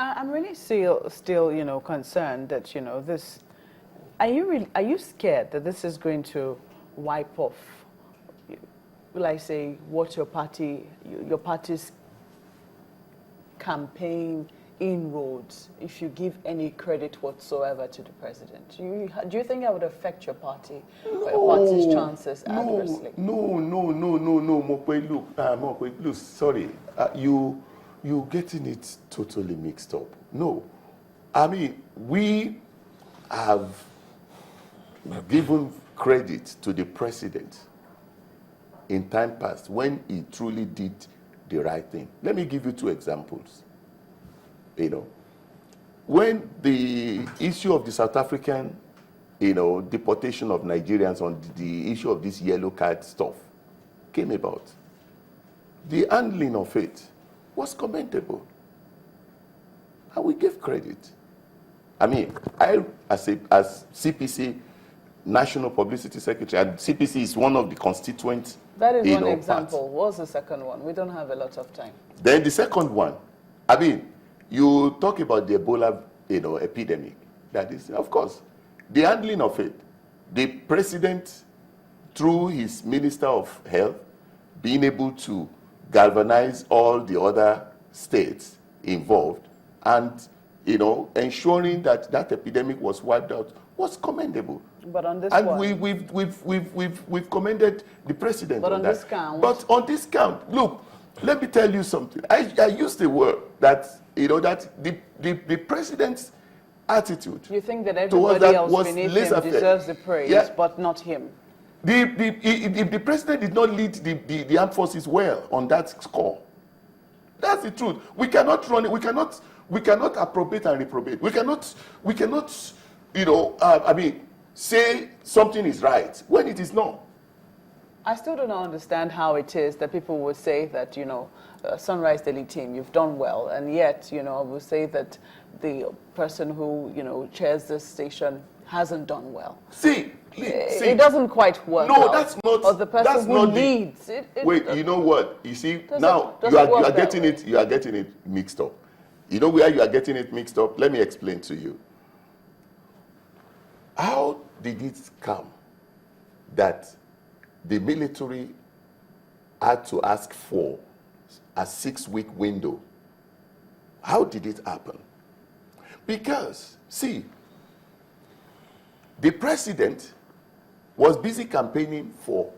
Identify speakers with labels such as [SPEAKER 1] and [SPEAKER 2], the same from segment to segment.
[SPEAKER 1] I'm really still, concerned that, this. Are you scared that this is going to wipe off, will I say, what your party's campaign inroads, if you give any credit whatsoever to the president? Do you think that would affect your party, or your party's chances adversely?
[SPEAKER 2] No, Mokwe, look, sorry, you getting it totally mixed up. No, I mean, we have given credit to the president in time past when he truly did the right thing. Let me give you two examples. When the issue of the South African, deportation of Nigerians on the issue of this yellow card stuff came about, the handling of it was commendable. And we give credit. I mean, as CPC, National Publicity Secretary, and CPC is one of the constituents.
[SPEAKER 1] That is one example. What's the second one? We don't have a lot of time.
[SPEAKER 2] Then the second one, I mean, you talk about the Ebola, epidemic. That is, of course, the handling of it. The president, through his Minister of Health, being able to galvanize all the other states involved and, ensuring that that epidemic was wiped out was commendable.
[SPEAKER 1] But on this
[SPEAKER 2] and
[SPEAKER 1] one,
[SPEAKER 2] we've commended the president.
[SPEAKER 1] But on
[SPEAKER 2] that.
[SPEAKER 1] This count,
[SPEAKER 2] but on this count, look, let me tell you something. I used the word that that the president's attitude.
[SPEAKER 1] You think that everybody else beneath him deserves the praise,
[SPEAKER 2] yeah,
[SPEAKER 1] but not him.
[SPEAKER 2] The president did not lead the armed forces well on that score. That's the truth. We cannot run it. We cannot appropriate and reprobate. We cannot say something is right when it is not.
[SPEAKER 1] I still don't understand how it is that people would say that, Sunrise Daily team, you've done well, and yet, will say that the person who, chairs this station hasn't done well.
[SPEAKER 2] See,
[SPEAKER 1] it doesn't quite work.
[SPEAKER 2] No,
[SPEAKER 1] out.
[SPEAKER 2] that's not.
[SPEAKER 1] Or the person who leads.
[SPEAKER 2] Wait, you know what? You see, now you are getting it. You are getting it mixed up. You know where you are getting it mixed up? Let me explain to you. How did it come that the military had to ask for a 6-week window? How did it happen? Because, see, the president was busy campaigning for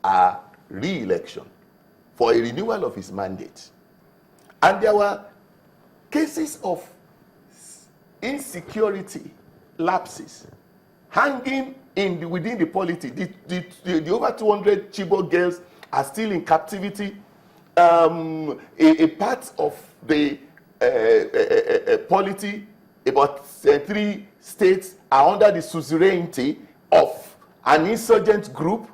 [SPEAKER 2] a re-election, for a renewal of his mandate. And there were cases of insecurity lapses hanging within the polity. The over 200 Chibok girls are still in captivity. A part of the polity, about 3 states, are under the suzerainty of an insurgent group.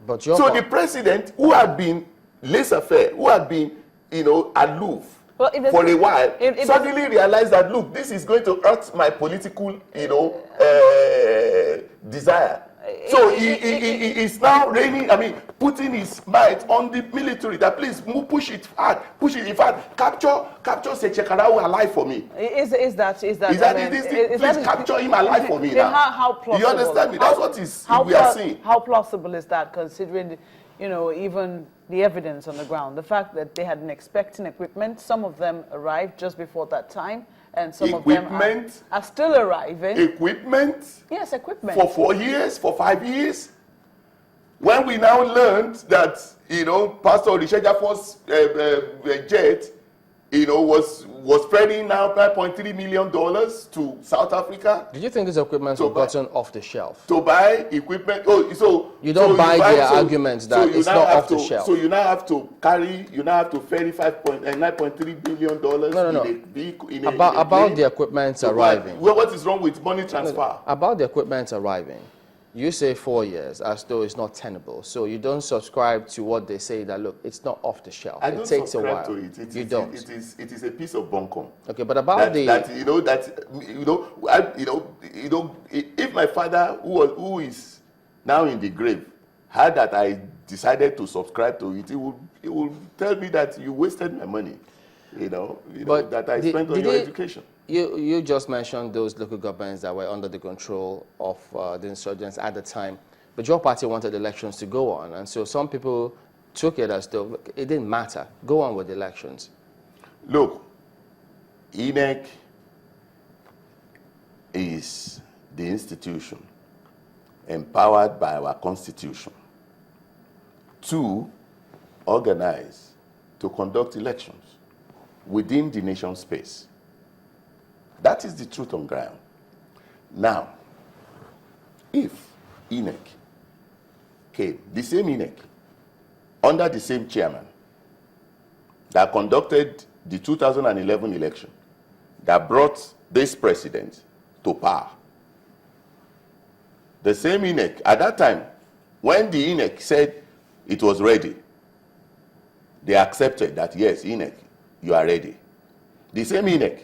[SPEAKER 3] But
[SPEAKER 2] so the president, who had been laissez-faire, who had been, aloof for a while, suddenly realized that, look, this is going to hurt my political, desire. So he is now putting his might on the military, that please push it hard, capture Sechekarawa alive for me.
[SPEAKER 1] Is that
[SPEAKER 2] please capture him alive for me now.
[SPEAKER 1] How plausible?
[SPEAKER 2] You understand me? That's what we are seeing.
[SPEAKER 1] How plausible is that, considering, even the evidence on the ground, the fact that they had been expecting equipment, some of them arrived just before that time, and some of them are still arriving.
[SPEAKER 2] Equipment?
[SPEAKER 1] Yes, equipment.
[SPEAKER 2] For 4 years, for 5 years. When we now learned that, Pastor Rishejafor's jet, was spreading now $5.3 million to South Africa.
[SPEAKER 3] Do you think these equipment were gotten off the shelf?
[SPEAKER 2] To buy equipment.
[SPEAKER 3] You don't buy their arguments that it's not off the shelf.
[SPEAKER 2] So you now have to ferry $9.3 billion
[SPEAKER 3] about the equipment arriving.
[SPEAKER 2] What is wrong with money transfer?
[SPEAKER 3] About the equipment arriving. You say 4 years, as though it's not tenable. So you don't subscribe to what they say that, look, it's not off the shelf. It takes a while.
[SPEAKER 2] To it.
[SPEAKER 3] You don't.
[SPEAKER 2] It is a piece of bunkum.
[SPEAKER 3] Okay, but about
[SPEAKER 2] if my father, who is now in the grave, had that I decided to subscribe to it, he would tell me that you wasted my money. that I spent on your education.
[SPEAKER 3] You just mentioned those local governments that were under the control of the insurgents at the time, but your party wanted elections to go on, and so some people took it as though it didn't matter. Go on with the elections.
[SPEAKER 2] Look, INEC is the institution empowered by our Constitution to organize, to conduct elections within the nation space. That is the truth on ground. Now, if INEC came, the same INEC, under the same chairman that conducted the 2011 election, that brought this president to power, the same INEC, at that time, when the INEC said it was ready, they accepted that, yes, INEC, you are ready. The same INEC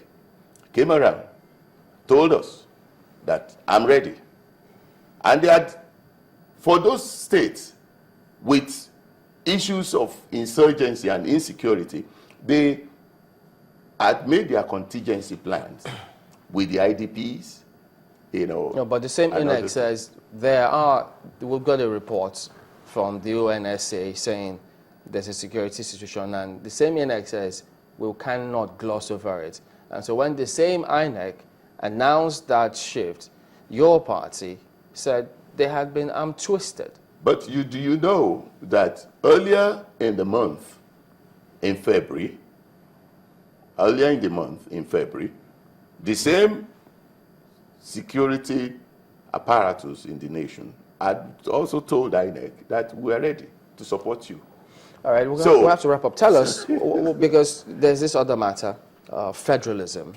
[SPEAKER 2] came around, told us that I'm ready. And they had, for those states with issues of insurgency and insecurity, they had made their contingency plans with the IDPs,
[SPEAKER 3] No, but the same INEC says we've got a report from the ONSA saying there's a security situation, and the same INEC says we cannot gloss over it. And so when the same INEC announced that shift, your party said they had been arm twisted.
[SPEAKER 2] But do you know that earlier in the month, in February, the same security apparatus in the nation had also told INEC that we are ready to support you.
[SPEAKER 3] All right, we'll have to wrap up. Tell us, because there's this other matter, federalism.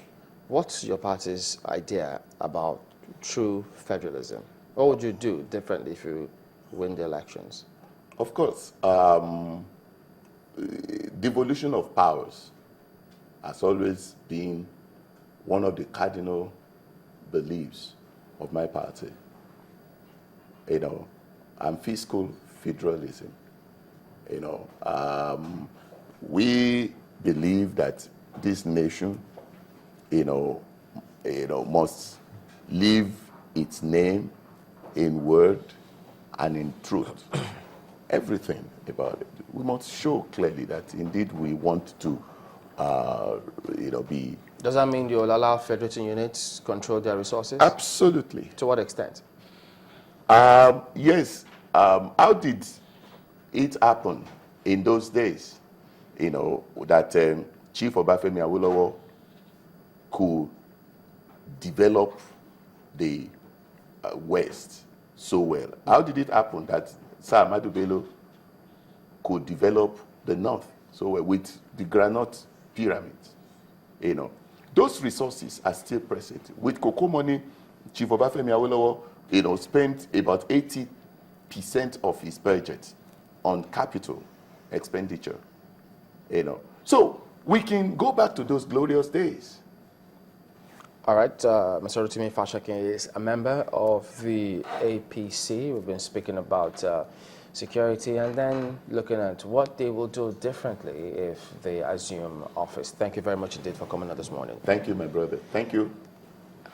[SPEAKER 3] What's your party's idea about true federalism? What would you do differently if you win the elections?
[SPEAKER 2] Of course, devolution of powers has always been one of the cardinal beliefs of my party. And fiscal federalism. We believe that this nation, must leave its name in word and in truth. Everything about it. We must show clearly that indeed we want to, be.
[SPEAKER 3] Does that mean you'll allow federating units control their resources?
[SPEAKER 2] Absolutely.
[SPEAKER 3] To what extent?
[SPEAKER 2] Yes. How did it happen in those days? That Chief Obafemi Awolowo could develop the West so well. How did it happen that Sir Ahmadu Bello could develop the North so well with the granite pyramids? Those resources are still present. With cocoa money, Chief Obafemi Awolowo, spent about 80% of his budget on capital expenditure. So we can go back to those glorious days.
[SPEAKER 3] All right, Mr. Rotimi Fasakin is a member of the APC. We've been speaking about security and then looking at what they will do differently if they assume office. Thank you very much indeed for coming on this morning.
[SPEAKER 2] Thank you, my brother. Thank you.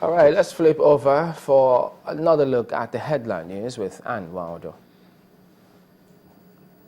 [SPEAKER 3] All right, let's flip over for another look at the headline news with Ann Wilder.